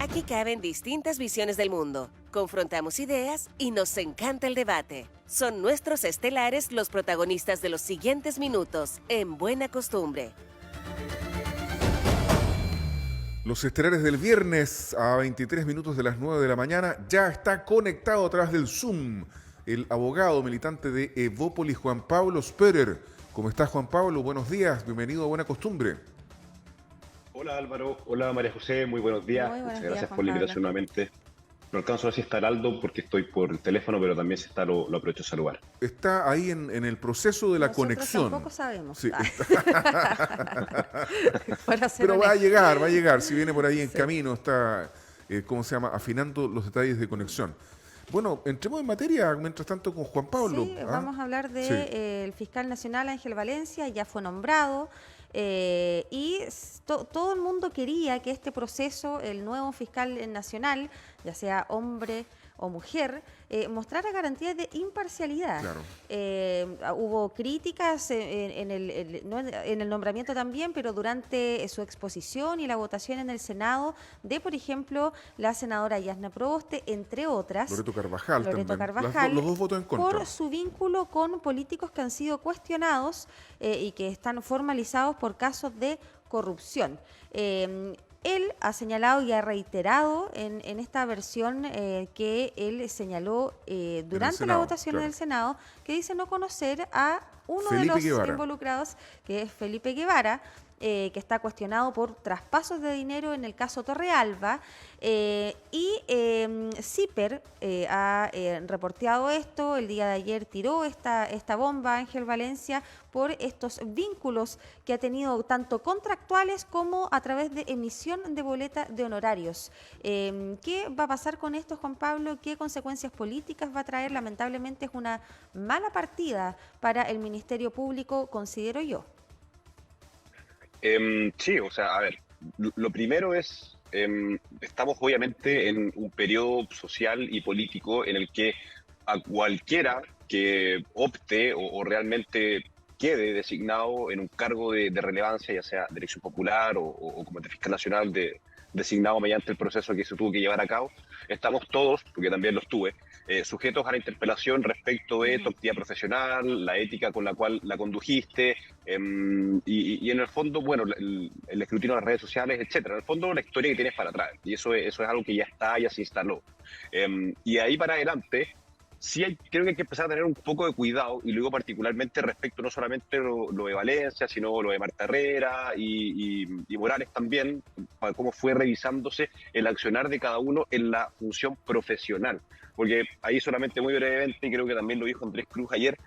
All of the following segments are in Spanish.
Aquí caben distintas visiones del mundo, confrontamos ideas y nos encanta el debate. Son nuestros estelares los protagonistas de los siguientes minutos, en Buena Costumbre. Los estelares del viernes a 23 minutos de las 9 de la mañana. Ya está conectado a través del Zoom el abogado militante de Evópolis, Juan Pablo Sperer. ¿Cómo estás, Juan Pablo? Buenos días, bienvenido a Buena Costumbre. Hola Álvaro, hola María José, muy buenos días. Muchas gracias por la invitación nuevamente. No alcanzo a ver si está Aldo porque estoy por el teléfono, pero también si está lo aprovecho de saludar. Está ahí en el proceso de la conexión. Tampoco sabemos. Sí. Pero va a llegar, si viene por ahí en camino, está, afinando los detalles de conexión. Bueno, entremos en materia, mientras tanto, con Juan Pablo. Sí, vamos a hablar del fiscal nacional Ángel Valencia, ya fue nombrado. Y todo el mundo quería que este proceso, el nuevo fiscal nacional, ya sea hombre o mujer, mostrara garantías de imparcialidad. Claro. Hubo críticas en el nombramiento también, pero durante su exposición y la votación en el Senado de, por ejemplo, la senadora Yasna Proboste, entre otras. Loreto Carvajal también. Los dos votos en contra. Por su vínculo con políticos que han sido cuestionados y que están formalizados por casos de corrupción. Él ha señalado y ha reiterado en esta versión que él señaló durante la votación en el Senado, que dice no conocer a uno de los involucrados, que es Felipe Guevara, que está cuestionado por traspasos de dinero en el caso Torrealba, y CIPER ha reporteado esto. El día de ayer tiró esta bomba Ángel Valencia por estos vínculos que ha tenido tanto contractuales como a través de emisión de boleta de honorarios. ¿Qué va a pasar con esto, Juan Pablo? ¿Qué consecuencias políticas va a traer? Lamentablemente es una mala partida para el Ministerio Público, considero yo. Sí, o sea, a ver, lo primero es, estamos obviamente en un periodo social y político en el que a cualquiera que opte o realmente quede designado en un cargo de relevancia, ya sea de elección popular o como de fiscal nacional designado mediante el proceso que se tuvo que llevar a cabo, estamos todos, porque también los tuve, sujetos a la interpelación respecto de tu actividad profesional, la ética con la cual la condujiste, y en el fondo, bueno, el escrutinio de las redes sociales, etcétera. En el fondo, la historia que tienes para atrás, y eso es algo que ya está, ya se instaló. Y ahí para adelante, sí creo que hay que empezar a tener un poco de cuidado, y luego particularmente respecto no solamente lo de Valencia, sino lo de Marta Herrera y Morales también, para cómo fue revisándose el accionar de cada uno en la función profesional. Porque ahí solamente muy brevemente, y creo que también lo dijo Andrés Cruz ayer,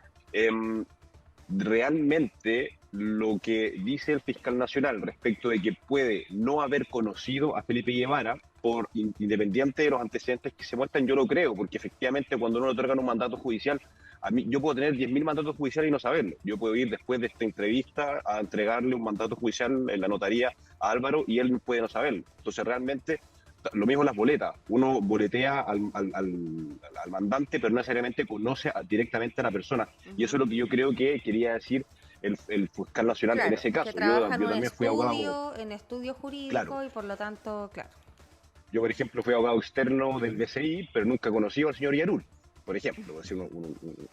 realmente lo que dice el fiscal nacional respecto de que puede no haber conocido a Felipe Guevara, por independiente de los antecedentes que se muestran, yo lo creo, porque efectivamente cuando uno le otorga un mandato judicial, a mí, yo puedo tener 10.000 mandatos judiciales y no saberlo. Yo puedo ir después de esta entrevista a entregarle un mandato judicial en la notaría a Álvaro y él puede no saberlo. Entonces realmente, lo mismo en las boletas, uno boletea al mandante, pero no necesariamente conoce directamente a la persona. Y eso es lo que yo creo que quería decir el fiscal nacional, claro, en ese caso. Que trabaja yo también fui abogado en estudio jurídico, claro, y por lo tanto, claro. Yo, por ejemplo, fui abogado externo del BCI, pero nunca conocí al señor Yarul, por ejemplo,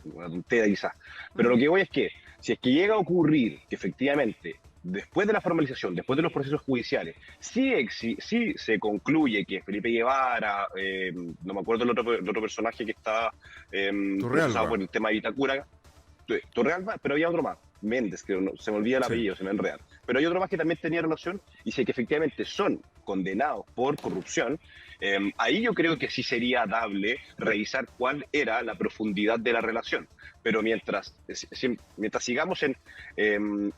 una tontería quizás. Pero lo que voy es que, si es que llega a ocurrir que efectivamente, después de la formalización, después de los procesos judiciales, sí se concluye que Felipe Guevara, no me acuerdo el otro personaje que estaba procesado por el tema de Vitacura, Torrealba, pero había otro más, Méndez, que se me olvida el apellido, se me enreda. Pero hay otro más que también tenía relación, y si es que efectivamente son condenados por corrupción, ahí yo creo que sí sería dable revisar cuál era la profundidad de la relación. Pero mientras sigamos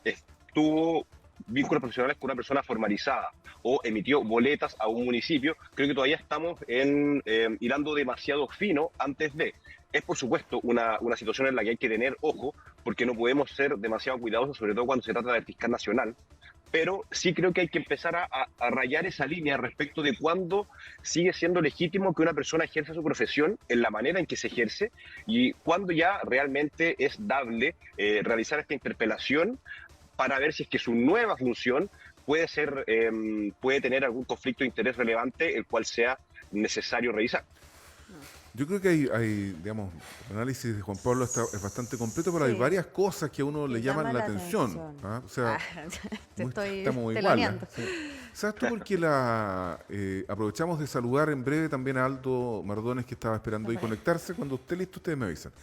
estuvo vínculos profesionales con una persona formalizada o emitió boletas a un municipio, creo que todavía estamos hilando demasiado fino antes de. Es, por supuesto, una situación en la que hay que tener ojo, porque no podemos ser demasiado cuidadosos, sobre todo cuando se trata del fiscal nacional, pero sí creo que hay que empezar a rayar esa línea respecto de cuándo sigue siendo legítimo que una persona ejerza su profesión en la manera en que se ejerce y cuándo ya realmente es dable realizar esta interpelación para ver si es que su nueva función puede tener algún conflicto de interés relevante, el cual sea necesario revisar. Yo creo que digamos, el análisis de Juan Pablo es bastante completo, pero hay Sí. varias cosas que a uno le Que llaman llama la la atención. atención. ¿Ah? O sea, Te estoy estamos teloneando. iguales. Sí. ¿Sabes tú por qué aprovechamos de saludar en breve también a Aldo Mardones, que estaba esperando ahí conectarse? Cuando esté listo, ustedes me avisan.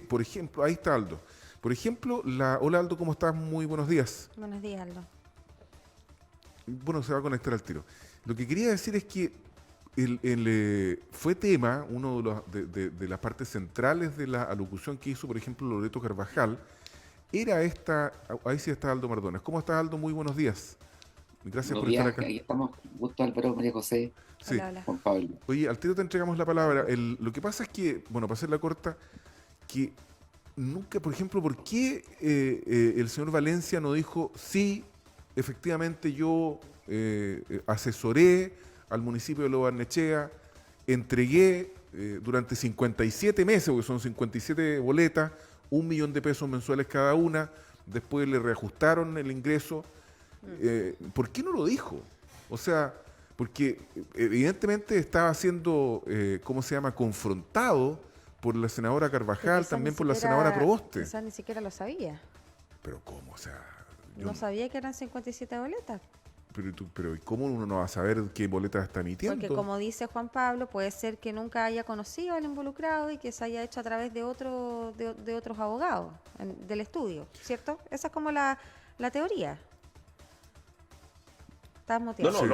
Por ejemplo, ahí está Aldo. Por ejemplo, hola Aldo, ¿cómo estás? Muy buenos días. Buenos días, Aldo. Bueno, se va a conectar al tiro. Lo que quería decir es que fue tema, uno de las partes centrales de la alocución que hizo, por ejemplo, Loreto Carvajal, era esta, ahí sí está Aldo Mardones. ¿Cómo estás, Aldo? Muy buenos días. Gracias Buenos por estar días, acá. ahí estamos. Gusto, Álvaro, María José, Sí. Hola, hola. Juan Pablo. Oye, al tiro te entregamos la palabra. Lo que pasa es que, bueno, para hacerla corta, que nunca, por ejemplo, ¿por qué el señor Valencia no dijo, sí, efectivamente yo asesoré al municipio de Lo Barnechea, entregué durante 57 meses, porque son 57 boletas, 1 millón de pesos mensuales cada una, después le reajustaron el ingreso? ¿Por qué no lo dijo? O sea, porque evidentemente estaba siendo, ¿cómo se llama?, confrontado por la senadora Carvajal, Quizás también ni por la siquiera- senadora Proboste. Quizás ni siquiera lo sabía. Pero ¿cómo? O sea, No sabía que eran 57 boletas. pero ¿y cómo uno no va a saber qué boleta está emitiendo? Porque como dice Juan Pablo, puede ser que nunca haya conocido al involucrado y que se haya hecho a través de otros abogados del estudio, ¿cierto? Esa es como la teoría. Estás motivado.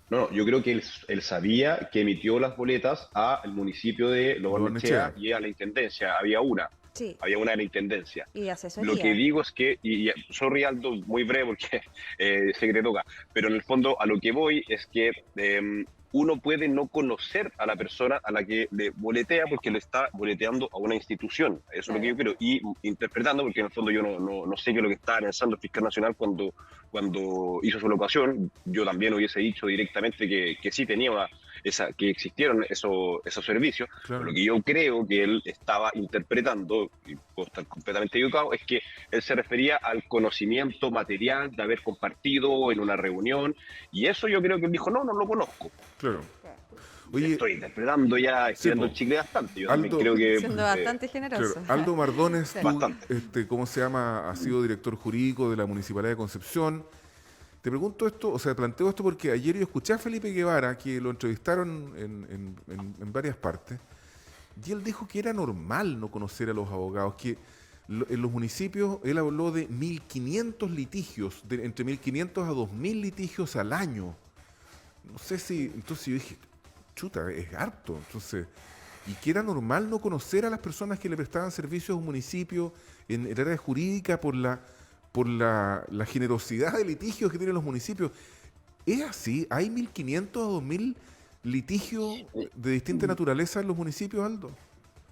No, yo creo que él sabía que emitió las boletas al municipio de Lo Lo Barnechea Barnechea. y a la intendencia. Había una Sí, de la intendencia. y de Lo asesoría. que digo es que, sorry Aldo, muy breve porque sé que te toca, pero en el fondo a lo que voy es que uno puede no conocer a la persona a la que le boletea porque le está boleteando a una institución. Eso es lo que yo creo. Y interpretando, porque en el fondo yo no sé qué es lo que estaba pensando el fiscal nacional cuando hizo su locación. Yo también hubiese dicho directamente que sí tenía que existieron esos servicios. Claro. Lo que yo creo que él estaba interpretando, y puedo estar completamente equivocado, es que él se refería al conocimiento material de haber compartido en una reunión, y eso yo creo que él dijo, no lo conozco. Claro. Oye, Estoy interpretando ya, estirando po. el chicle bastante. Yo Aldo- también creo que... Siendo bastante generoso. claro, Aldo Mardones, Sí. tú, Bastante. ¿cómo se llama? Ha sido director jurídico de la Municipalidad de Concepción. Te pregunto esto, o sea, planteo esto porque ayer yo escuché a Felipe Guevara, que lo entrevistaron en varias partes, y él dijo que era normal no conocer a los abogados, que en los municipios, él habló de 1.500 litigios, entre 1.500 a 2.000 litigios al año. No sé si, entonces yo dije, chuta, es harto, entonces, y que era normal no conocer a las personas que le prestaban servicios a un municipio en el área jurídica por la generosidad de litigios que tienen los municipios. ¿Es así? ¿Hay 1.500 a 2.000 litigios de distinta naturaleza en los municipios, Aldo?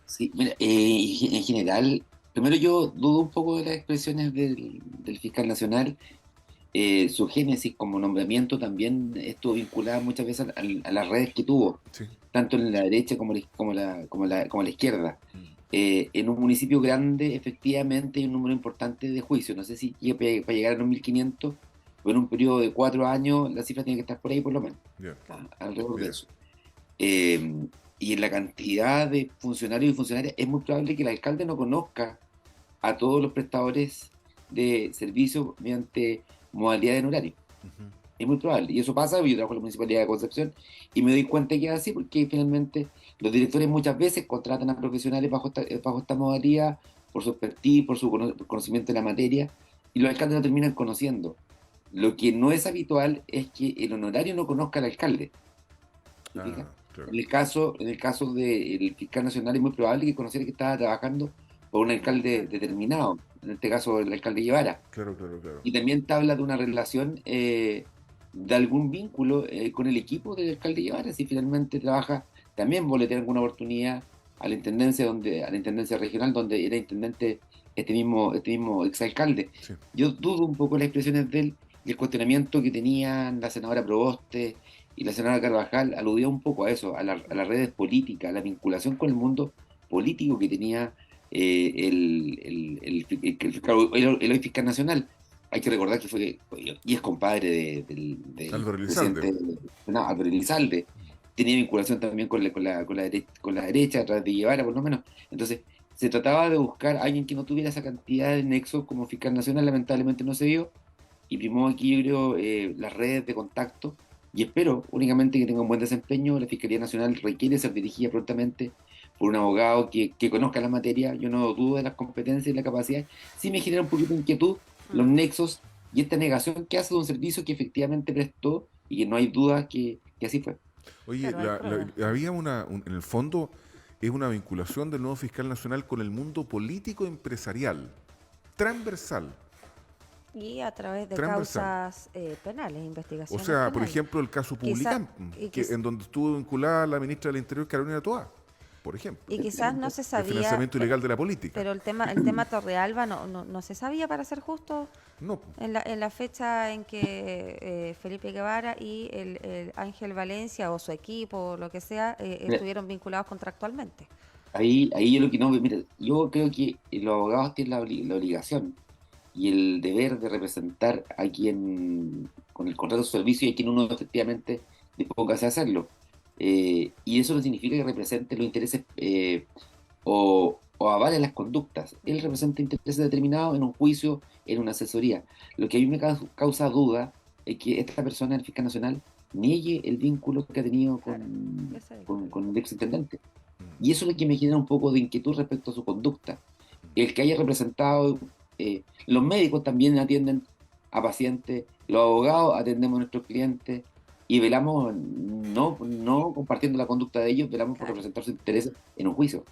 Sí, mira, en general, primero yo dudo un poco de las expresiones del fiscal nacional. Su génesis como nombramiento también estuvo vinculada muchas veces a las redes que tuvo, Sí. tanto en la derecha como la izquierda. En un municipio grande, efectivamente, hay un número importante de juicios. No sé si para llegar a los 1.500, o en un periodo de 4 años, la cifra tiene que estar por ahí, por lo menos, Ya. alrededor Bien. de eso. Y en la cantidad de funcionarios y funcionarias, es muy probable que el alcalde no conozca a todos los prestadores de servicios mediante modalidad en horario. Ujú. Es muy probable. Y eso pasa, yo trabajo en la Municipalidad de Concepción y me doy cuenta que es así porque finalmente los directores muchas veces contratan a profesionales bajo esta modalidad por su expertise, por su conocimiento de la materia, y los alcaldes no terminan conociendo. Lo que no es habitual es que el honorario no conozca al alcalde. ¿Se fija? Claro. En el caso del fiscal nacional es muy probable que conociera que estaba trabajando por un alcalde determinado, en este caso el alcalde Guevara. Claro. Y también te habla de una relación, de algún vínculo con el equipo del alcalde Guevara, si finalmente trabaja, también boletea en alguna oportunidad a la intendencia regional donde era intendente este mismo exalcalde. Sí. Yo dudo un poco las expresiones de él y el cuestionamiento que tenían la senadora Proboste y la senadora Carvajal aludía un poco a eso, a las redes políticas, a la vinculación con el mundo político que tenía el hoy fiscal nacional. hay que recordar que fue, y es compadre del Álvaro presidente Elizalde. Álvaro Elizalde, tenía vinculación también con la derecha, a través de Guevara, por lo menos. Entonces, se trataba de buscar a alguien que no tuviera esa cantidad de nexos como fiscal nacional, lamentablemente no se dio, y primó aquí, yo creo, las redes de contacto, y espero únicamente que tenga un buen desempeño. La Fiscalía Nacional requiere ser dirigida prontamente por un abogado que conozca la materia. Yo no dudo de las competencias y la capacidad. Sí me genera un poquito de inquietud los nexos y esta negación que hace de un servicio que efectivamente prestó y que no hay duda que así fue. Oye, Claro, hay pruebas. había en el fondo, es una vinculación del nuevo fiscal nacional con el mundo político empresarial, transversal, Y a través de transversal. causas penales, O investigaciones sea, por penales. ejemplo, el caso Quizá, Publicam, y, que, quiz- en donde estuvo vinculada la ministra del Interior, Carolina Toá, por ejemplo, y quizás no se el sabía, financiamiento ilegal de la política. pero el tema Torrealba no se sabía, para ser justo, No, en la fecha en que Felipe Guevara y el Ángel Valencia o su equipo o lo que sea Mira, estuvieron vinculados contractualmente. ahí yo lo que no, mira, yo creo que los abogados tienen la obligación y el deber de representar a quien, con el contrato de servicio, y a quien uno efectivamente disponga a hacerlo. Y eso no significa que represente los intereses o avale las conductas. Él representa intereses determinados en un juicio, en una asesoría. Lo que a mí me causa duda es que esta persona, el fiscal nacional, niegue el vínculo que ha tenido Claro, ese es el con el exintendente. mm, Y eso es lo que me genera un poco de inquietud respecto a su conducta. El que haya representado, los médicos también atienden a pacientes, los abogados atendemos a nuestros clientes y velamos, no compartiendo la conducta de ellos, velamos por Claro. representar sus intereses en un juicio.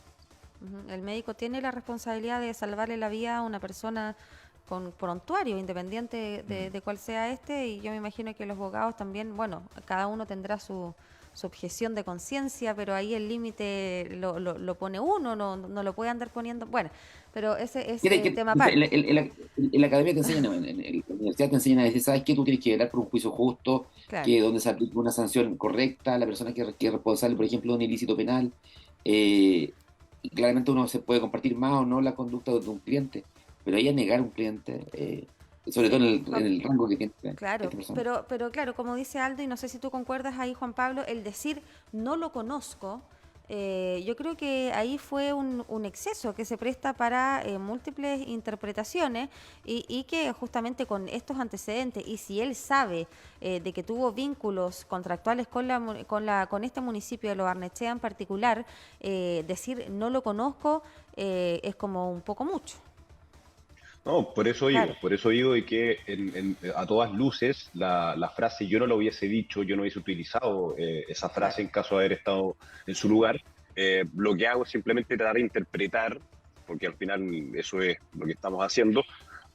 Ujú. El médico tiene la responsabilidad de salvarle la vida a una persona con prontuario, independiente de cuál sea este, y yo me imagino que los abogados también, bueno, cada uno tendrá su objeción de conciencia, pero ahí el límite lo pone uno, no lo puede andar poniendo, bueno, pero ese es Mira, tema en aparte. la academia te enseñan, en la universidad te enseñan a decir, ¿sabes qué? Tú tienes que velar por un juicio justo, Claro. que donde se aplique una sanción correcta a la persona que es responsable, por ejemplo, de un ilícito penal. eh, y claramente uno se puede compartir más o no la conducta de un cliente, pero ahí a negar a un cliente, sobre todo Sí, en el rango que tiene claro, esta persona. pero claro, como dice Aldo, y no sé si tú concuerdas ahí, Juan Pablo, el decir no lo conozco, yo creo que ahí fue un exceso que se presta para múltiples interpretaciones y que justamente con estos antecedentes, y si él sabe de que tuvo vínculos contractuales con este municipio de Lo Barnechea en particular, decir no lo conozco es como un poco mucho. No, Claro, por eso digo de que a todas luces la frase yo no lo hubiese dicho, yo no hubiese utilizado esa claro. frase en caso de haber estado en su lugar. Lo que hago es simplemente tratar de interpretar, porque al final eso es lo que estamos haciendo,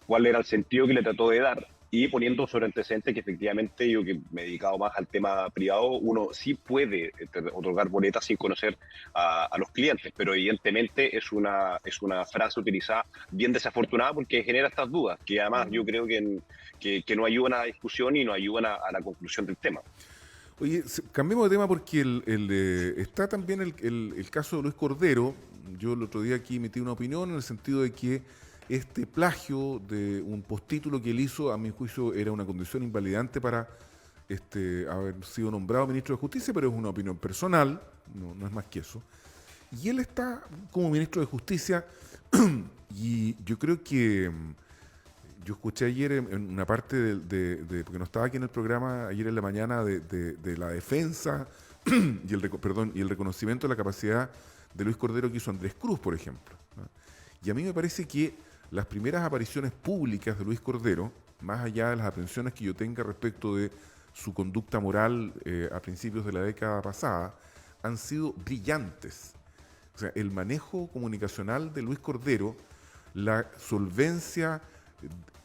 cuál era el sentido que le trató de dar y poniendo sobre antecedentes que efectivamente yo que me he dedicado más al tema privado, uno sí puede otorgar boletas sin conocer a los clientes, pero evidentemente es una frase utilizada bien desafortunada porque genera estas dudas, que además yo Ujú. creo que no ayudan a la discusión y no ayudan a la conclusión del tema. oye, cambiemos de tema porque está también el caso de Luis Cordero. Yo el otro día aquí emití una opinión en el sentido de que este plagio de un postítulo que él hizo, a mi juicio, era una condición invalidante para haber sido nombrado ministro de Justicia, pero es una opinión personal, no es más que eso. Y él está como ministro de Justicia y yo creo que yo escuché ayer en una parte porque no estaba aquí en el programa, ayer en la mañana, de la defensa y perdón, y el reconocimiento de la capacidad de Luis Cordero que hizo Andrés Cruz, por ejemplo, ¿no? Y a mí me parece que las primeras apariciones públicas de Luis Cordero, más allá de las aprensiones que yo tenga respecto de su conducta moral a principios de la década pasada, han sido brillantes. O sea, el manejo comunicacional de Luis Cordero, la solvencia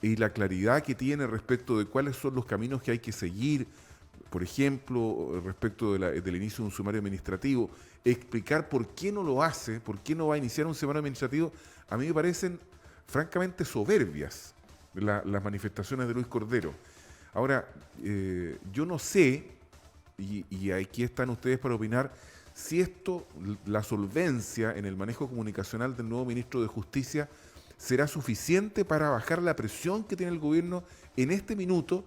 y la claridad que tiene respecto de cuáles son los caminos que hay que seguir, por ejemplo, respecto del inicio de un sumario administrativo, explicar por qué no lo hace, por qué no va a iniciar un sumario administrativo, a mí me parecen francamente soberbias las manifestaciones de Luis Cordero. Ahora, yo no sé, y aquí están ustedes para opinar, si esto, la solvencia en el manejo comunicacional del nuevo ministro de Justicia, será suficiente para bajar la presión que tiene el gobierno en este minuto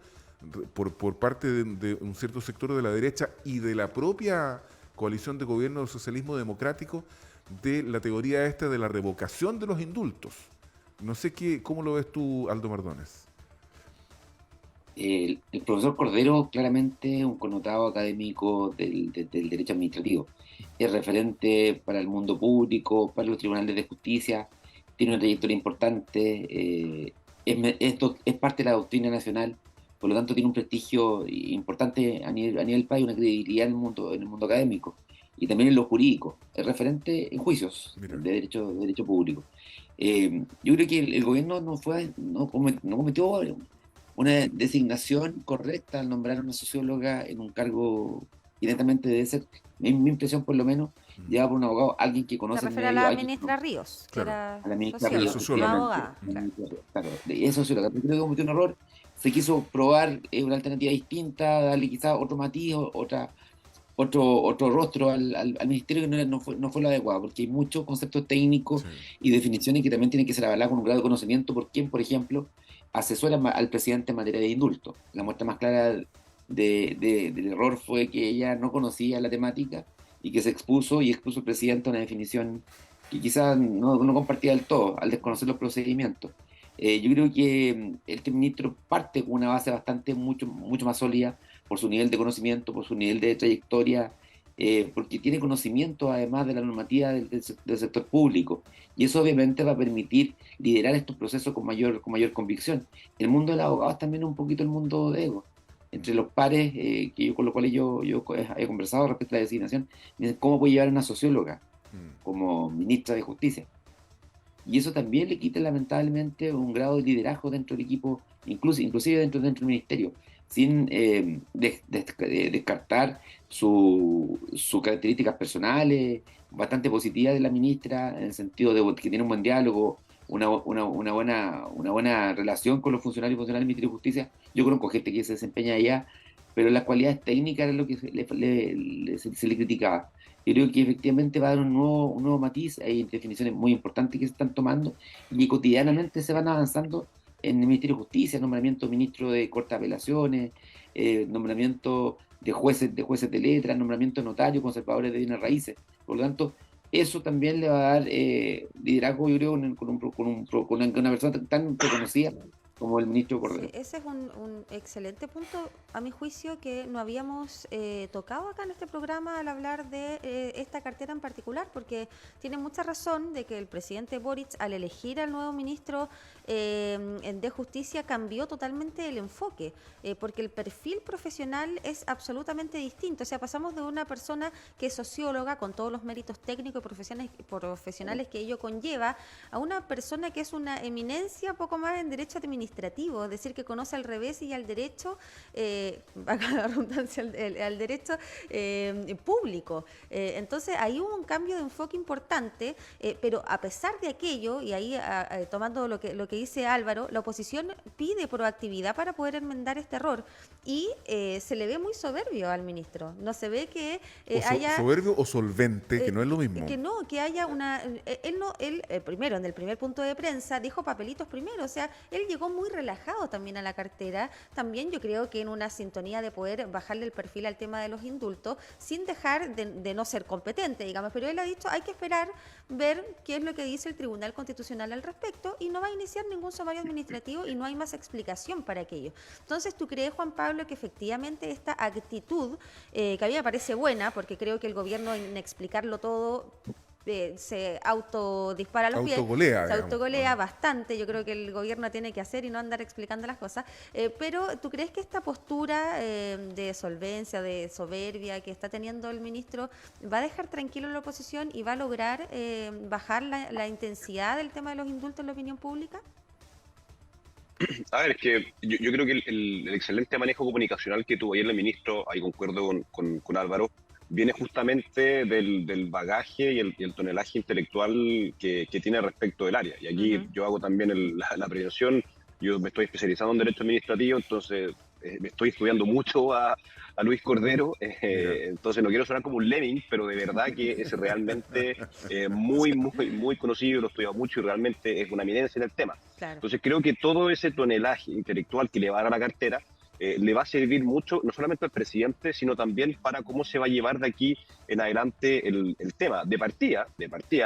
por parte de un cierto sector de la derecha y de la propia coalición de gobierno del socialismo democrático, de la teoría esta de la revocación de los indultos? No sé cómo lo ves tú, Aldo Mardones. El profesor Cordero claramente es un connotado académico del derecho administrativo. Es referente para el mundo público, para los tribunales de justicia, tiene una trayectoria importante, es parte de la doctrina nacional, por lo tanto tiene un prestigio importante a nivel del país, una credibilidad en el mundo académico y también en lo jurídico. Es referente en juicios Mira. de derecho público. Yo creo que el gobierno no cometió una designación correcta al nombrar a una socióloga en un cargo que netamente debe ser, en mi impresión por lo menos, llevado por un abogado, alguien que Se conoce el refiere a medio, la alguien que ministra Ríos, que Claro. era a la ministra socióloga, Ríos, no efectivamente. abogada. Claro. Claro, es socióloga. Pero creo que cometió un error. Se quiso probar una alternativa distinta, darle quizás otro matiz, otro rostro al ministerio que no fue lo adecuado, porque hay muchos conceptos técnicos Sí. y definiciones que también tienen que ser avaladas con un grado de conocimiento por quien, por ejemplo, asesora al presidente en materia de indulto. La muestra más clara del error fue que ella no conocía la temática y que se expuso al presidente a una definición que quizás no compartía del todo al desconocer los procedimientos. Yo creo que este ministro parte con una base mucho más sólida por su nivel de conocimiento, por su nivel de trayectoria, porque tiene conocimiento además de la normativa del sector público. Y eso obviamente va a permitir liderar estos procesos con mayor convicción. El mundo del abogado es también un poquito el mundo de ego. Entre los pares con los cuales yo he conversado respecto a la designación, me dicen, ¿cómo puede llevar a una socióloga como ministra de Justicia? Y eso también le quita lamentablemente un grado de liderazgo dentro del equipo, inclusive dentro del ministerio, sin descartar sus características personales, bastante positivas de la ministra, en el sentido de que tiene un buen diálogo, una buena relación con los funcionarios y funcionarios del Ministerio de Justicia. Yo conozco gente que se desempeña allá, pero las cualidades técnicas es lo que se le criticaba. Yo creo que efectivamente va a dar un nuevo matiz, hay definiciones muy importantes que se están tomando y cotidianamente se van avanzando en el Ministerio de Justicia, nombramiento de ministro de Corte de Apelaciones, nombramiento de jueces de letras, nombramiento de notarios, conservadores de bienes raíces. Por lo tanto, eso también le va a dar liderazgo, yo creo, con una persona tan reconocida como el ministro Cordero. Sí, ese es un excelente punto, a mi juicio, que no habíamos tocado acá en este programa al hablar de esta cartera en particular, porque tiene mucha razón de que el presidente Boric, al elegir al nuevo ministro de Justicia, cambió totalmente el enfoque, porque el perfil profesional es absolutamente distinto. O sea, pasamos de una persona que es socióloga, con todos los méritos técnicos y profesionales que ello conlleva, a una persona que es una eminencia poco más en derecho administrativo, es decir, que conoce al revés y al derecho, valga la redundancia, al derecho público. Entonces, ahí hubo un cambio de enfoque importante, pero a pesar de aquello, y ahí tomando lo que dice Álvaro, la oposición pide proactividad para poder enmendar este error y se le ve muy soberbio al ministro. No se ve que haya... ¿Soberbio o solvente? Que no es lo mismo. Que haya una... Él primero, en el primer punto de prensa, dijo papelitos primero, o sea, él llegó muy relajado también a la cartera, también yo creo que en una sintonía de poder bajarle el perfil al tema de los indultos, sin dejar de no ser competente, digamos, pero él ha dicho, hay que esperar, ver qué es lo que dice el Tribunal Constitucional al respecto, y no va a iniciar ningún sumario administrativo y no hay más explicación para aquello. Entonces, ¿tú crees, Juan Pablo, que efectivamente esta actitud, que a mí me parece buena, porque creo que el gobierno en explicarlo todo se autodispara a los pies, se autogolea bastante, yo creo que el gobierno tiene que hacer y no andar explicando las cosas, pero ¿tú crees que esta postura de solvencia, de soberbia que está teniendo el ministro va a dejar tranquilo a la oposición y va a lograr bajar la intensidad del tema de los indultos en la opinión pública? A ver, es que yo creo que el excelente manejo comunicacional que tuvo ayer el ministro, ahí concuerdo con Álvaro, viene justamente del bagaje y el tonelaje intelectual que tiene respecto del área. Y aquí yo hago también la prevención, yo me estoy especializando en Derecho Administrativo, entonces me estoy estudiando mucho a a Luis Cordero, Mira. entonces no quiero sonar como un lemming, pero de verdad que es realmente muy conocido, lo he estudiado mucho y realmente es una eminencia en el tema. Claro. Entonces creo que todo ese tonelaje intelectual que le va a dar a la cartera le va a servir mucho, no solamente al presidente, sino también para cómo se va a llevar de aquí en adelante el tema. De partida,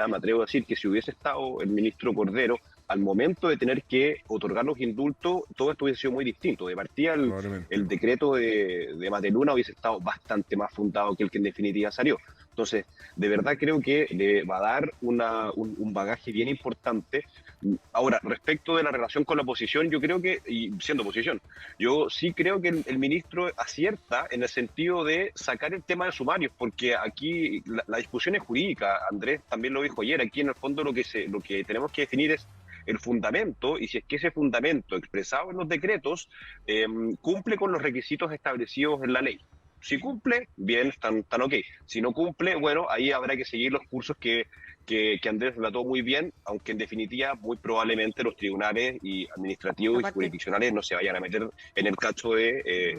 me atrevo a decir que si hubiese estado el ministro Cordero al momento de tener que otorgar los indultos, todo esto hubiese sido muy distinto. De partida, Probablemente. el decreto de Mateluna hubiese estado bastante más fundado que el que en definitiva salió. Entonces, de verdad creo que le va a dar un bagaje bien importante. Ahora, respecto de la relación con la oposición, yo creo que, y siendo oposición, yo sí creo que el ministro acierta en el sentido de sacar el tema de sumarios, porque aquí la discusión es jurídica. Andrés también lo dijo ayer. Aquí en el fondo lo que tenemos que definir es el fundamento, y si es que ese fundamento expresado en los decretos cumple con los requisitos establecidos en la ley. Si cumple, bien, están ok. Si no cumple, bueno, ahí habrá que seguir los cursos que Andrés relató muy bien, aunque en definitiva muy probablemente los tribunales y administrativos y Aparte- jurisdiccionales no se vayan a meter en el cacho de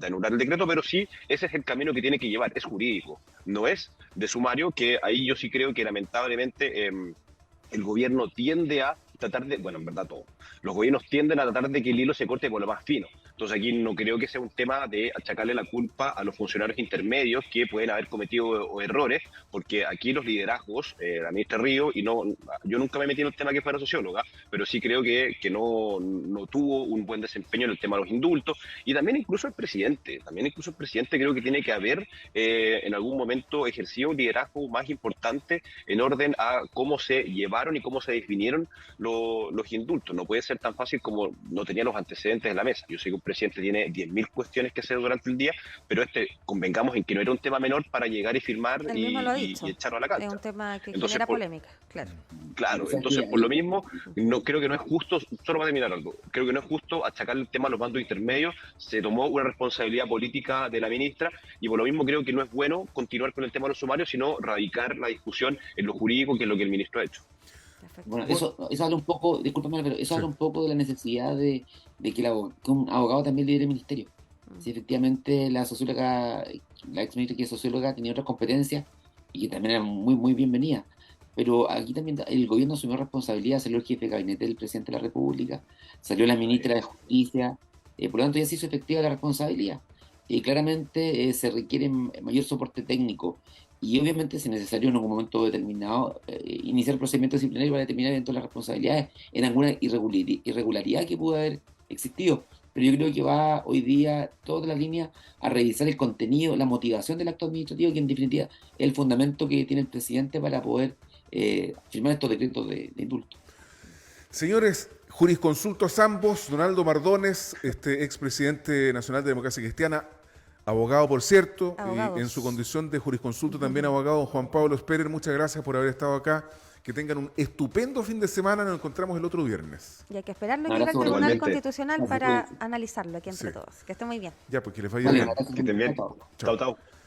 anular el decreto, pero sí, ese es el camino que tiene que llevar, es jurídico, no es de sumario, que ahí yo sí creo que lamentablemente el gobierno tiende a tratar de, bueno, en verdad todo, los gobiernos tienden a tratar de que el hilo se corte por lo más fino. Entonces aquí no creo que sea un tema de achacarle la culpa a los funcionarios intermedios que pueden haber cometido errores, porque aquí los liderazgos, la ministra Río, y no, yo nunca me metí en el tema que fuera socióloga, pero sí creo que no tuvo un buen desempeño en el tema de los indultos, y también incluso el presidente creo que tiene que haber en algún momento ejercido un liderazgo más importante en orden a cómo se llevaron y cómo se definieron los indultos. No puede ser tan fácil como no tenía los antecedentes en la mesa. Yo sé que un presidente tiene 10.000 cuestiones que hacer durante el día, pero convengamos en que no era un tema menor para llegar y firmar Él y mismo lo ha dicho. echarlo a la cancha. Es un tema que Entonces, genera por- polémica, claro. Claro, Exacto, entonces y por lo ahí- mismo, creo que no es justo, solo para terminar algo, creo que no es justo achacar el tema a los bandos intermedios. Se tomó una responsabilidad política de la ministra y por lo mismo creo que no es bueno continuar con el tema de los sumarios, sino radicar la discusión en lo jurídico, que es lo que el ministro ha hecho. Perfecto. Bueno, eso habla un poco, discúlpame, pero eso Sí. habla un poco de la necesidad de que, que un abogado también lidere el ministerio. Mm. Si efectivamente la socióloga, la ex ministra que es socióloga, tenía otras competencias y que también era muy bienvenida. Pero aquí también el gobierno asumió responsabilidad, salió el jefe de gabinete del presidente de la República, salió la ministra de Justicia, por lo tanto ya se hizo efectiva la responsabilidad. Y claramente se requiere mayor soporte técnico y obviamente si es necesario en algún momento determinado iniciar procedimientos disciplinarios para determinar dentro de las responsabilidades en alguna irregularidad que pudo haber existido. Pero yo creo que va hoy día toda la línea a revisar el contenido, la motivación del acto administrativo, que en definitiva es el fundamento que tiene el presidente para poder firmar estos decretos de indulto. Señores, jurisconsultos ambos, Donaldo Mardones, expresidente nacional de Democracia Cristiana, abogado por cierto, Abogados. y en su condición de jurisconsulto también abogado, Juan Pablo Sperer, muchas gracias por haber estado acá. Que tengan un estupendo fin de semana, nos encontramos el otro viernes. Y hay que esperar lo Un que diga el abrazo, Tribunal igualmente. Constitucional para analizarlo aquí entre Sí. todos. Que esté muy bien. Ya, pues que les vaya Vale, bien. gracias. Que estén bien. Chao. Chao, chao.